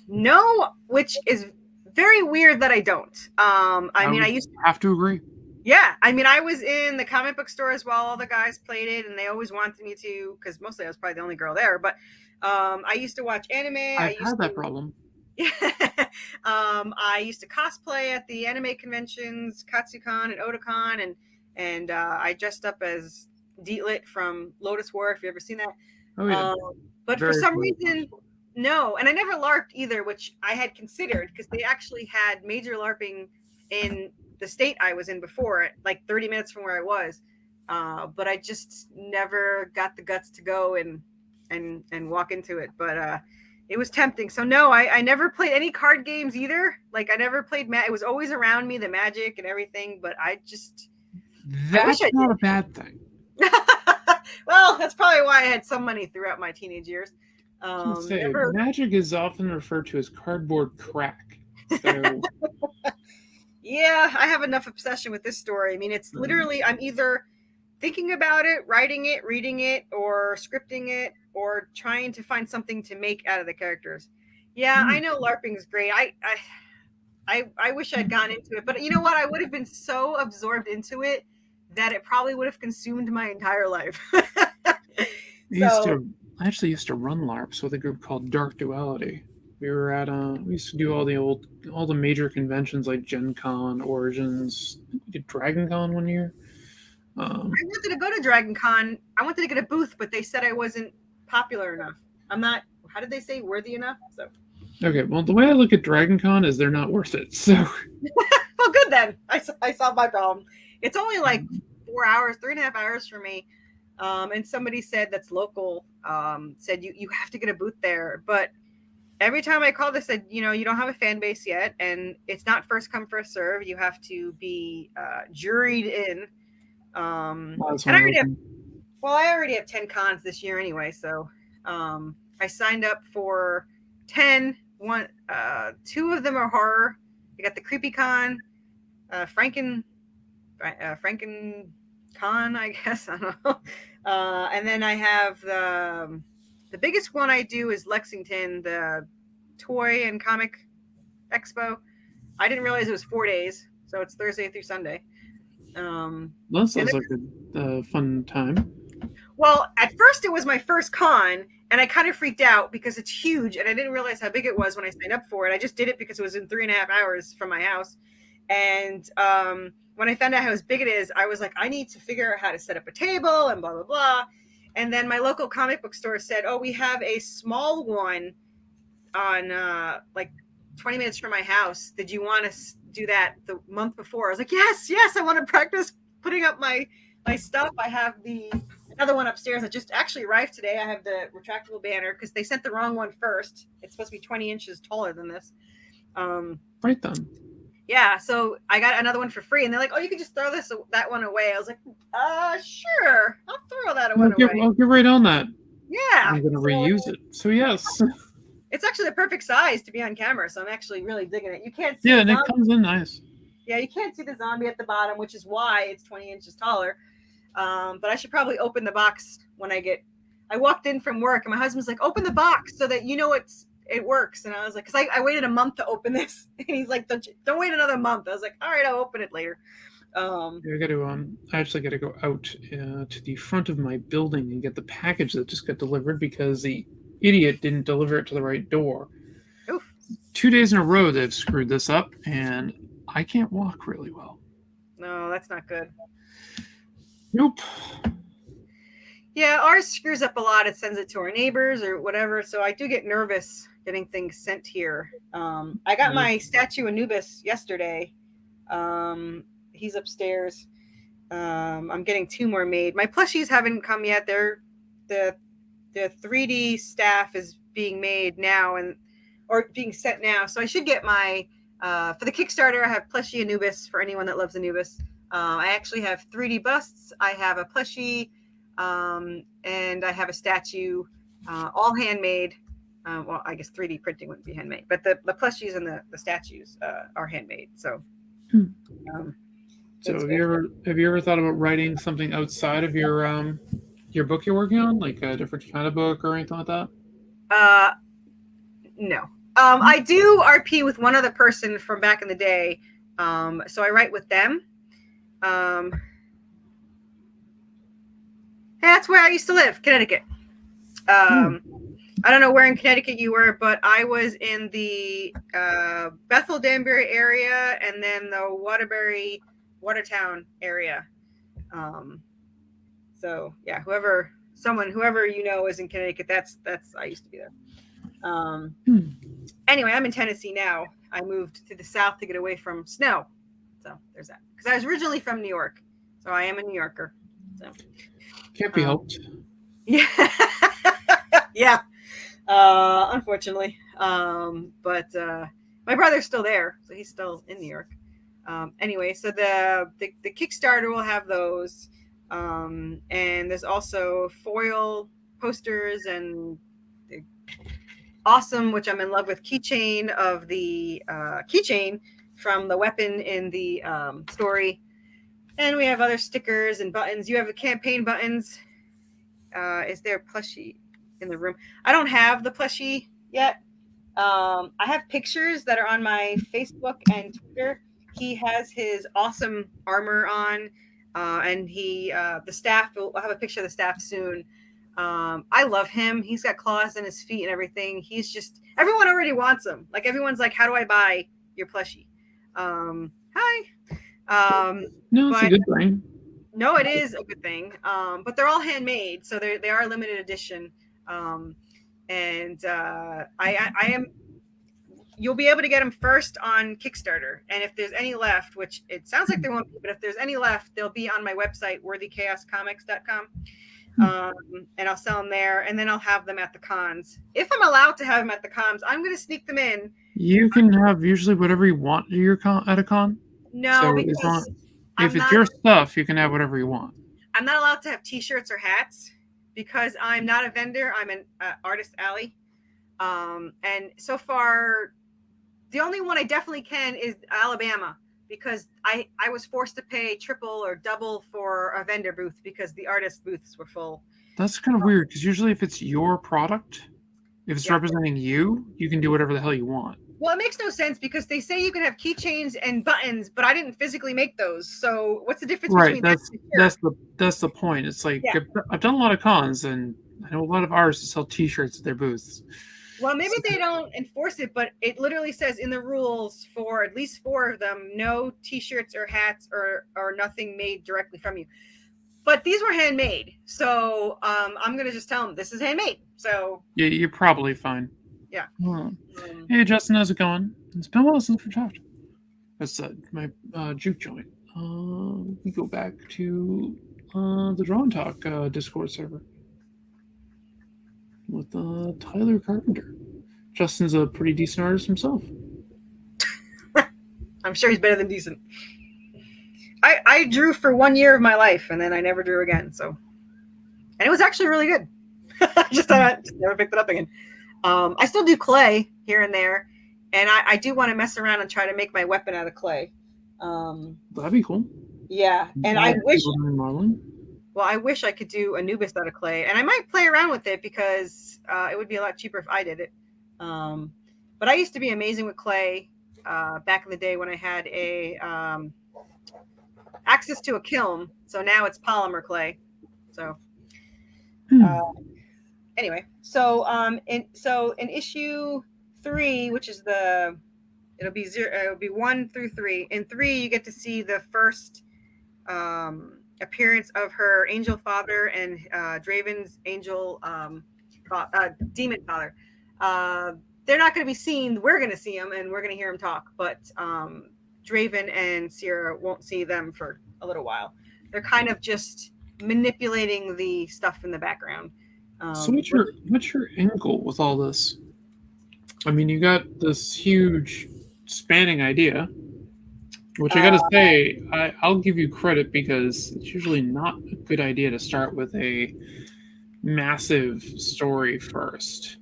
No, which is very weird that I don't. I used to have to agree. Yeah, I mean, I was in the comic book store as well. All the guys played it, and they always wanted me to, because mostly I was probably the only girl there. But I used to watch anime. I've had that problem. Yeah, I used to cosplay at the anime conventions, Katsucon and Otakon, and I dressed up as Dietlit from Lotus War. If you ever seen that. Oh yeah. But for some reason. No, and I never LARPed either, which I had considered because they actually had major LARPing in the state I was in before, like 30 minutes from where I was. But I just never got the guts to go and walk into it. But it was tempting. So no, I never played any card games either. Like I never played it was always around me, the Magic and everything. But that's not a bad thing. Well, that's probably why I had some money throughout my teenage years. Magic is often referred to as cardboard crack. So Yeah, I have enough obsession with this story. I mean, it's literally, I'm either thinking about it, writing it, reading it, or scripting it, or trying to find something to make out of the characters. Yeah, I know LARPing is great. I wish I'd gone into it, but you know what? I would have been so absorbed into it that it probably would have consumed my entire life. I actually used to run LARPs with a group called Dark Duality. We were at we used to do all the major conventions like Gen Con, Origins. We did Dragon Con one year. I wanted to go to Dragon Con. I wanted to get a booth, but they said I wasn't popular enough. I'm not, how did they say, worthy enough? So okay, well, the way I look at Dragon Con is they're not worth it. So well, good then. I solved my problem. It's only like 4 hours, 3.5 hours for me. And somebody said that's local, said you have to get a booth there. But every time I called, they said, you don't have a fan base yet, and it's not first come, first serve. You have to be juried in. And I already have 10 cons this year anyway. So I signed up for 10. Two of them are horror. I got the Creepy Con, Franken Con, I guess. I don't know. And then I have the biggest one I do is Lexington, the Toy and Comic Expo. I didn't realize it was 4 days, so it's Thursday through Sunday. That sounds like a fun time. Well, at first it was my first con, and I kind of freaked out because it's huge, and I didn't realize how big it was when I signed up for it. I just did it because it was in 3.5 hours from my house. And when I found out how big it is, I was like, I need to figure out how to set up a table and blah, blah, blah. And then my local comic book store said, oh, we have a small one on like 20 minutes from my house. Did you want to do that the month before? I was like, yes, I want to practice putting up my stuff. I have another one upstairs that just actually arrived today. I have the retractable banner because they sent the wrong one first. It's supposed to be 20 inches taller than this. Right then. Yeah, so I got another one for free, and they're like, "Oh, you can just throw that one away." I was like, sure, I'll throw that one away." I'll get right on that. Yeah, I'm going to reuse it. So yes, it's actually the perfect size to be on camera. So I'm actually really digging it. You can't see. Yeah, and it comes in nice. Yeah, you can't see the zombie at the bottom, which is why it's 20 inches taller. But I should probably open the box when I walked in from work, and my husband's like, "Open the box so that you know it works." And I was like, because I waited a month to open this, and he's like, don't wait another month. I was like, all right, I'll open it later. I actually got to go out to the front of my building and get the package that just got delivered because the idiot didn't deliver it to the right door. Oof. 2 days in a row they've screwed this up, and I can't walk really well. No, that's not good. Nope. Yeah, ours screws up a lot. It sends it to our neighbors or whatever. So I do get nervous getting things sent here. I got my statue Anubis yesterday. He's upstairs. I'm getting 2 more made. My plushies haven't come yet. The 3D staff is being made now or being sent now. So I should get my for the Kickstarter. I have plushie Anubis for anyone that loves Anubis. I actually have 3D busts. I have a plushie. And I have a statue, all handmade. Well, I guess 3D printing wouldn't be handmade, but the plushies and the statues are handmade. So, so have you ever thought about writing something outside of your book you're working on, like a different kind of book or anything like that? No. I do RP with one other person from back in the day. So I write with them. That's where I used to live, Connecticut. I don't know where in Connecticut you were, but I was in the Bethel Danbury area and then the Watertown area. So yeah, whoever you know is in Connecticut, that's I used to be there. Anyway, I'm in Tennessee now. I moved to the south to get away from snow. So there's that. Because I was originally from New York, so I am a New Yorker. So. Can't be helped. Yeah. Yeah. Unfortunately. But my brother's still there, so he's still in New York. Anyway, so the Kickstarter will have those. And there's also foil posters and the awesome, which I'm in love with, keychain of the keychain from the weapon in the story. And we have other stickers and buttons. You have the campaign buttons. Is there a plushie in the room? I don't have the plushie yet. I have pictures that are on my Facebook and Twitter. He has his awesome armor on, and the staff. I'll have a picture of the staff soon. I love him. He's got claws in his feet and everything. He's just, everyone already wants him. Like, everyone's like, how do I buy your plushie? Hi. No, it's a good thing. No, it is a good thing. But they're all handmade, so they are limited edition. And I am. You'll be able to get them first on Kickstarter, and if there's any left, which it sounds like there won't be, but if there's any left, they'll be on my website, worthychaoscomics.com. And I'll sell them there, and then I'll have them at the cons. If I'm allowed to have them at the cons, I'm going to sneak them in. You can have usually whatever you want at your at a con. No, so because if it's your stuff, you can have whatever you want. I'm not allowed to have T-shirts or hats because I'm not a vendor. I'm an artist alley. And so far, the only one I definitely can is Alabama, because I was forced to pay triple or double for a vendor booth because the artist booths were full. That's kind of weird, because usually if it's your product, if it's representing you, you can do whatever the hell you want. Well, it makes no sense because they say you can have keychains and buttons, but I didn't physically make those. So what's the difference between that's the point. It's like, I've done a lot of cons, and I know a lot of artists that sell T-shirts at their booths. Well, maybe they don't enforce it, but it literally says in the rules for at least 4 of them, no T-shirts or hats or nothing made directly from you. But these were handmade, so I'm gonna just tell them this is handmade. So yeah, you're probably fine. Yeah. Hey, Justin, how's it going? It's been a while since we talked. That's my juke joint. We go back to the Draw and Talk Discord server with Tyler Carpenter. Justin's a pretty decent artist himself. I'm sure he's better than decent. I drew for 1 year of my life, and then I never drew again. So, and it was actually really good. I just never picked it up again. I still do clay here and there, and I do want to mess around and try to make my weapon out of clay. That'd be cool. Yeah, and I wish. Well, I wish I could do Anubis out of clay, and I might play around with it because it would be a lot cheaper if I did it. But I used to be amazing with clay back in the day when I had access to a kiln. So now it's polymer clay. So anyway, so in issue 3, which is it'll be 1 through 3. In 3, you get to see the first appearance of her angel father and Draven's angel demon father. They're not going to be seen. We're going to see them, and we're going to hear them talk. But Draven and Sierra won't see them for a little while. They're kind of just manipulating the stuff in the background. So what's your end goal with all this? I mean, you got this huge spanning idea, which I gotta say, I'll give you credit because it's usually not a good idea to start with a massive story first.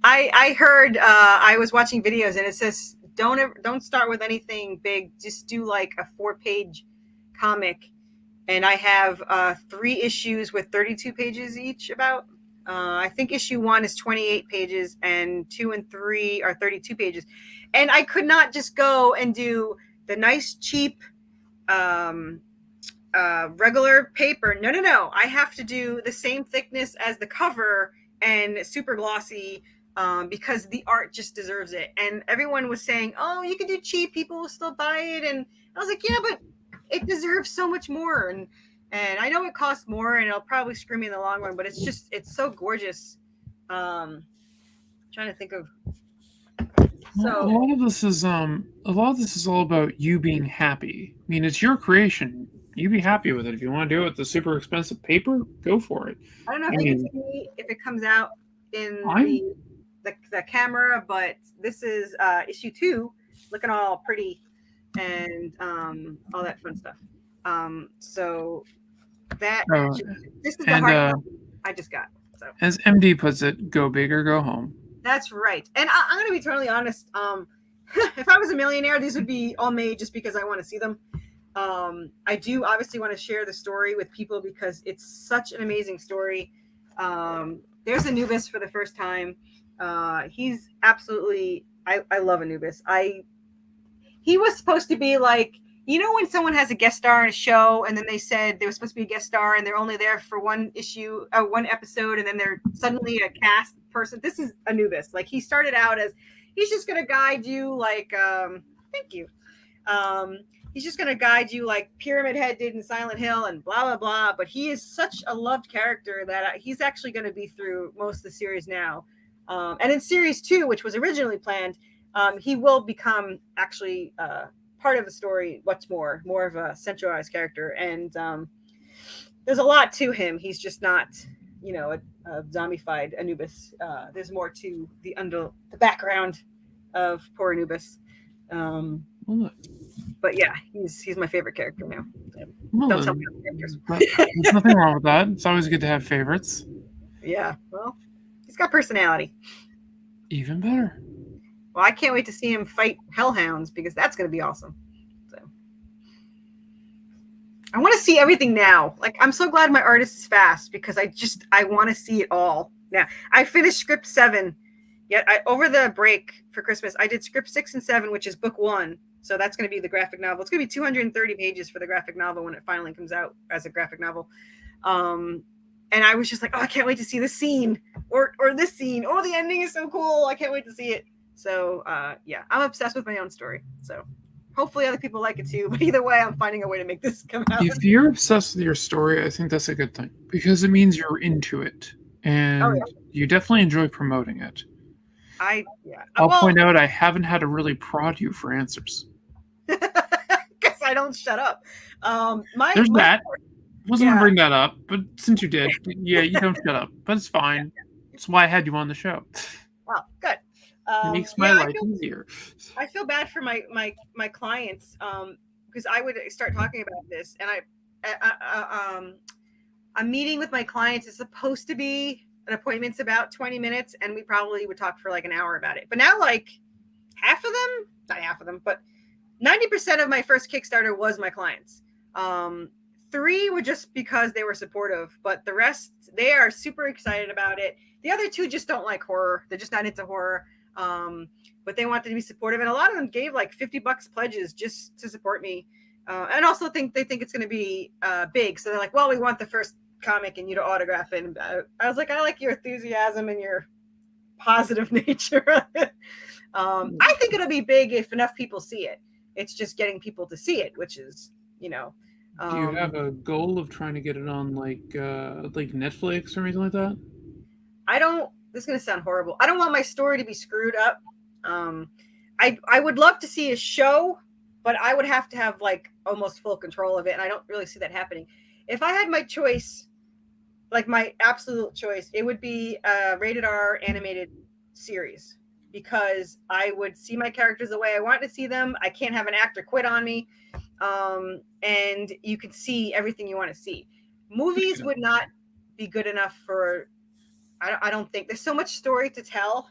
I heard I was watching videos and it says don't start with anything big. Just do like a 4-page comic, and I have 3 issues with 32 pages each. About I think issue 1 is 28 pages, and 2 and 3 are 32 pages. And I could not just go and do the nice cheap regular paper. No. I have to do the same thickness as the cover and super glossy. Because the art just deserves it. And everyone was saying, oh, you can do cheap, people will still buy it. And I was like, yeah, but it deserves so much more. And I know it costs more and it'll probably screw me in the long run, but it's so gorgeous. Trying to think of. So a lot of this is all about you being happy. I mean, it's your creation. You be happy with it. If you want to do it with the super expensive paper, go for it. I don't know if it comes out in the camera, but this is issue 2, looking all pretty and all that fun stuff. So That Oh, this is the and hard I just got. So as MD puts it, go big or go home. that's right. And I'm going to be totally honest. If I was a millionaire, these would be all made just because I want to see them. I do obviously want to share the story with people because it's such an amazing story. There's Anubis for the first time. He's absolutely, I love Anubis. He was supposed to be like, you know, when someone has a guest star in a show and then they said they were supposed to be a guest star and they're only there for one episode, and then they're suddenly a cast person. This is Anubis. Like, he started out as, he's just going to guide you like, thank you. He's just going to guide you like Pyramid Head did in Silent Hill and blah, blah, blah. But he is such a loved character that he's actually going to be through most of the series now. And in series 2, which was originally planned, he will become actually part of the story, much more of a centralized character. And there's a lot to him. He's just not, you know, a zombified Anubis. There's more to the background of poor Anubis. But yeah, he's my favorite character now. Well, Don't tell me other characters. There's nothing wrong with that. It's always good to have favorites. Yeah, well, he's got personality. Even better. Well, I can't wait to see him fight hellhounds because that's going to be awesome. So I want to see everything now. Like, I'm so glad my artist is fast because I want to see it all. Now, I finished script 7. Yet over the break for Christmas, I did script 6 and 7, which is book 1. So that's going to be the graphic novel. It's going to be 230 pages for the graphic novel when it finally comes out as a graphic novel. And I was just like, oh, I can't wait to see this scene or this scene. Oh, the ending is so cool. I can't wait to see it. So, yeah, I'm obsessed with my own story. So hopefully other people like it too. But either way, I'm finding a way to make this come out. If you're obsessed with your story, I think that's a good thing because it means you're into it. And you definitely enjoy promoting it. I'll point out I haven't had to really prod you for answers. Guess I don't shut up. There's that. Wasn't going to bring that up, but since you did, yeah, you don't shut up. But it's fine. That's why I had you on the show. Oh, good. It makes my life easier. I feel bad for my clients because I would start talking about this, and a meeting with my clients is supposed to be an appointment's about 20 minutes, and we probably would talk for like an hour about it. But now, like, not half of them, but 90% of my first Kickstarter was my clients. 3 were just because they were supportive, but the rest, they are super excited about it. The other 2 just don't like horror. They're just not into horror. But they wanted to be supportive, and a lot of them gave like $50 pledges just to support me. And also they think it's going to be big. So they're like, well, we want the first comic and you to autograph it. And I was like, I like your enthusiasm and your positive nature. I think it'll be big if enough people see it. It's just getting people to see it, which is, you know. Do you have a goal of trying to get it on like Netflix or anything like that? This is going to sound horrible. I don't want my story to be screwed up. I would love to see a show, but I would have to have like almost full control of it. And I don't really see that happening. If I had my choice, like my absolute choice, it would be a rated R animated series because I would see my characters the way I want to see them. I can't have an actor quit on me. And you can see everything you want to see. Movies would not be good enough for, I don't think there's so much story to tell.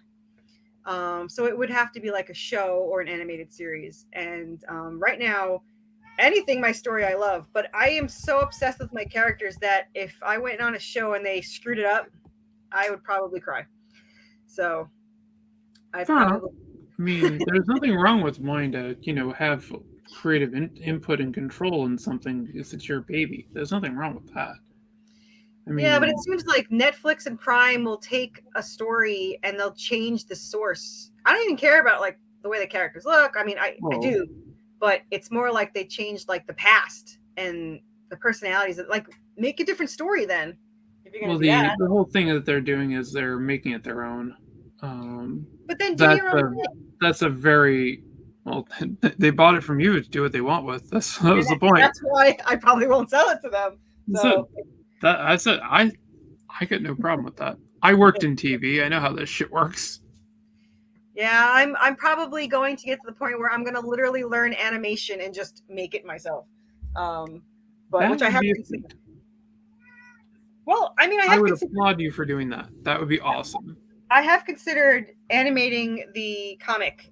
So it would have to be like a show or an animated series. And right now, anything my story I love, but I am so obsessed with my characters that if I went on a show and they screwed it up, I would probably cry. So I mean, there's nothing wrong with wanting to, have creative input and control in something if it's your baby. There's nothing wrong with that. I mean, yeah, but it seems like Netflix and Prime will take a story and they'll change the source. I don't even care about like the way the characters look. I mean, I do, but it's more like they changed like the past and the personalities. Like, make a different story then. If you're gonna do that. The whole thing that they're doing is they're making it their own. But then do your own thing. That's a very well. They bought it from you to do what they want with. That was the point. That's why I probably won't sell it to them. So. I said I got no problem with that. I worked in TV. I know how this shit works. Yeah, I'm probably going to get to the point where I'm going to literally learn animation and just make it myself. But which I haven't considered. I mean, I would applaud you for doing that. That would be awesome. I have considered animating the comic.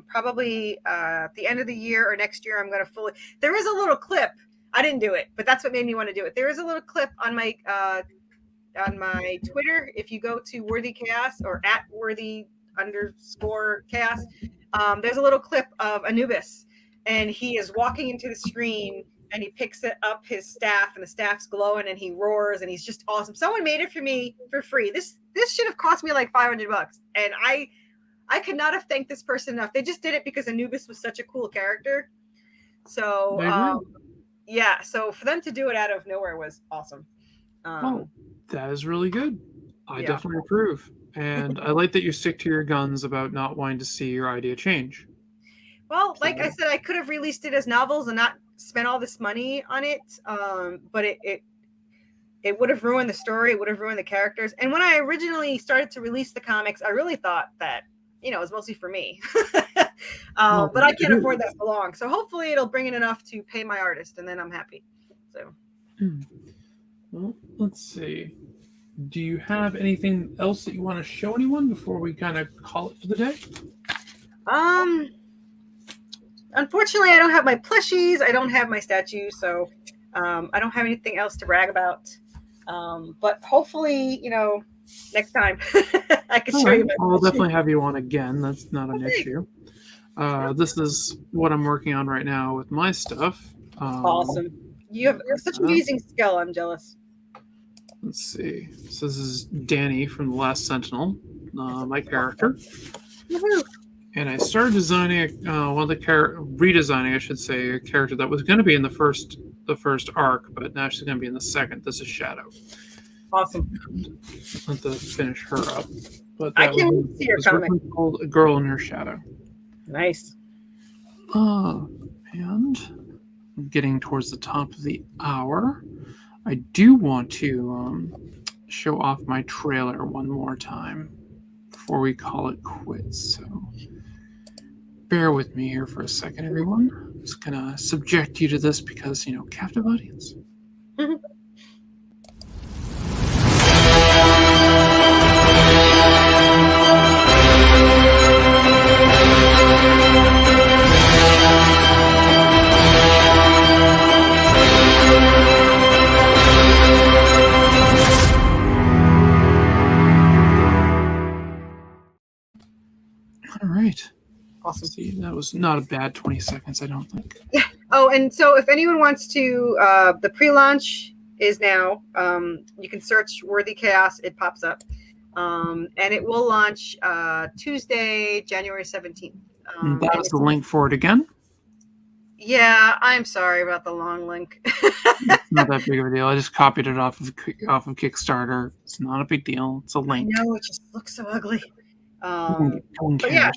Probably at the end of the year or next year, I'm going to fully. There is a little clip. I didn't do it, but that's what made me want to do it. There is a little clip on my Twitter. If you go to Worthy Chaos or at Worthy_Chaos, there's a little clip of Anubis, and he is walking into the screen. And he picks it up his staff, and the staff's glowing, and he roars, and he's just awesome. Someone made it for me for free. This should have cost me like $500, and I could not have thanked this person enough. They just did it because Anubis was such a cool character. So yeah, so for them to do it out of nowhere was awesome. That is really good. I definitely approve, and I like that you stick to your guns about not wanting to see your idea change. Well, like I said, I could have released it as novels and not spent all this money on it, but it would have ruined the story. It would have ruined the characters. And when I originally started to release the comics, I really thought that, it was mostly for me. But I can't afford that for long. So hopefully it'll bring in enough to pay my artist, and then I'm happy. So, well, let's see. Do you have anything else that you want to show anyone before we kind of call it for the day? Unfortunately, I don't have my plushies. I don't have my statues, so I don't have anything else to brag about. But hopefully, next time I can show you. I'll definitely have you on again. That's not an issue. This is what I'm working on right now with my stuff. Awesome. You have such amazing skill. I'm jealous. Let's see. So this is Danny from the Last Sentinel, my character. Woohoo. And I started designing redesigning, I should say, a character that was going to be in the first arc, but now she's going to be in the second. This is Shadow. Awesome. I have to finish her up. But I can see her comic. Called A Girl in Her Shadow. Nice. And I'm getting towards the top of the hour. I do want to show off my trailer one more time before we call it quits. So bear with me here for a second, everyone. I'm just gonna subject you to this because, captive audience. All right. Awesome. See, that was not a bad 20 seconds, I don't think. Oh, and so if anyone wants to, the pre-launch is now. You can search Worthy Chaos. It pops up. And it will launch Tuesday, January 17th. That is the link for it again? Yeah, I'm sorry about the long link. It's not that big of a deal. I just copied it off of Kickstarter. It's not a big deal. It's a link. I know, it just looks so ugly. But yeah,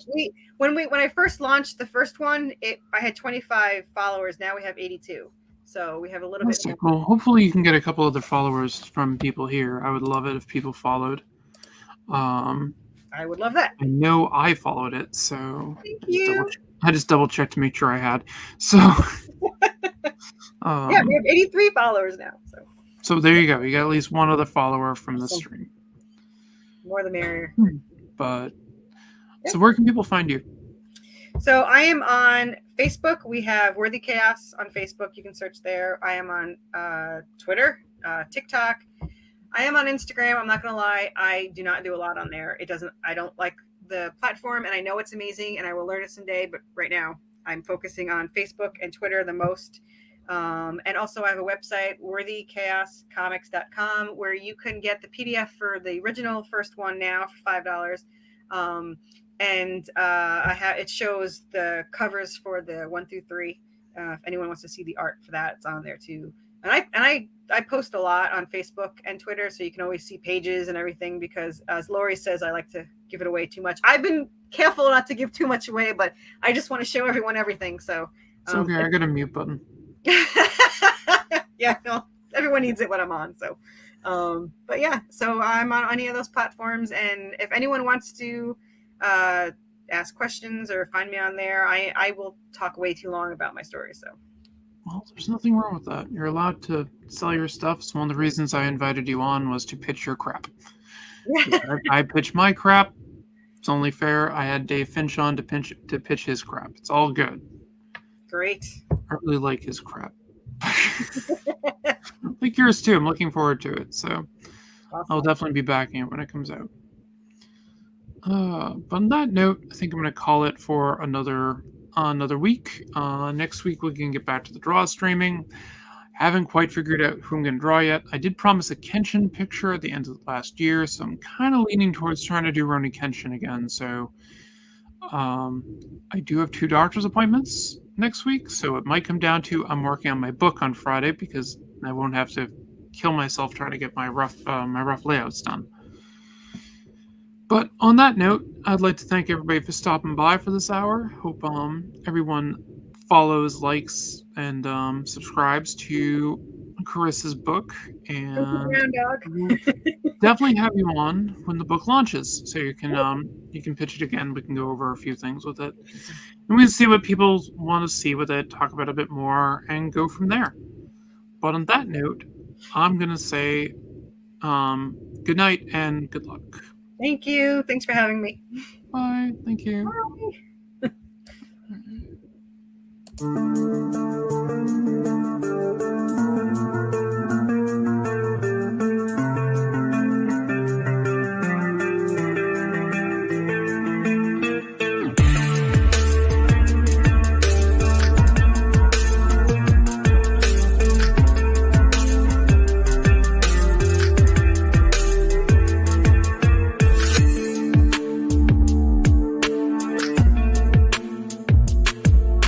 when I first launched the first one, I had 25 followers. Now we have 82. So we have a little bit more. Well, hopefully you can get a couple other followers from people here. I would love it if people followed. I would love that. I know I followed it, so thank you. I just double checked to make sure I had. So yeah, we have 83 followers now. So there you go. You got at least one other follower from the stream. More the merrier. But so where can people find you? So I am on Facebook. We have Worthy Chaos on Facebook. You can search there. I am on Twitter, TikTok. I am on Instagram. I'm not going to lie. I do not do a lot on there. I don't like the platform, and I know it's amazing, and I will learn it someday. But right now, I'm focusing on Facebook and Twitter the most. And also, I have a website, worthychaoscomics.com, where you can get the PDF for the original first one now for $5. And it shows the covers for the 1 through 3. If anyone wants to see the art for that, it's on there too. And I post a lot on Facebook and Twitter, so you can always see pages and everything, because as Lori says, I like to give it away too much. I've been careful not to give too much away, but I just want to show everyone everything. So it's okay. I got a mute button. Yeah, no, everyone needs it when I'm on. So, but yeah, so I'm on any of those platforms, and if anyone wants to ask questions or find me on there, I will talk way too long about my story. So Well, there's nothing wrong with that. You're allowed to sell your stuff. So one of the reasons I invited you on was to pitch your crap. I pitch my crap. It's only fair. I had Dave Finch on to pitch his crap. It's all good. Great. I really like his crap. Like yours too. I'm looking forward to it. So I'll definitely be backing it when it comes out. But on that note, I think I'm going to call it for another week. Next week we can get back to the draw streaming. Haven't quite figured out who I'm going to draw yet. I did promise a Kenshin picture at the end of last year, so I'm kind of leaning towards trying to do Ronin Kenshin again. So I do have 2 doctor's appointments next week, so it might come down to I'm working on my book on Friday because I won't have to kill myself trying to get my rough layouts done. But on that note, I'd like to thank everybody for stopping by for this hour. Hope everyone follows, likes, and subscribes to Corissa's book. And we'll definitely have you on when the book launches, so you can pitch it again. We can go over a few things with it, and we can see what people want to see with it, talk about it a bit more, and go from there. But on that note, I'm gonna say good night and good luck. Thank you. Thanks for having me. Bye. Thank you. Bye.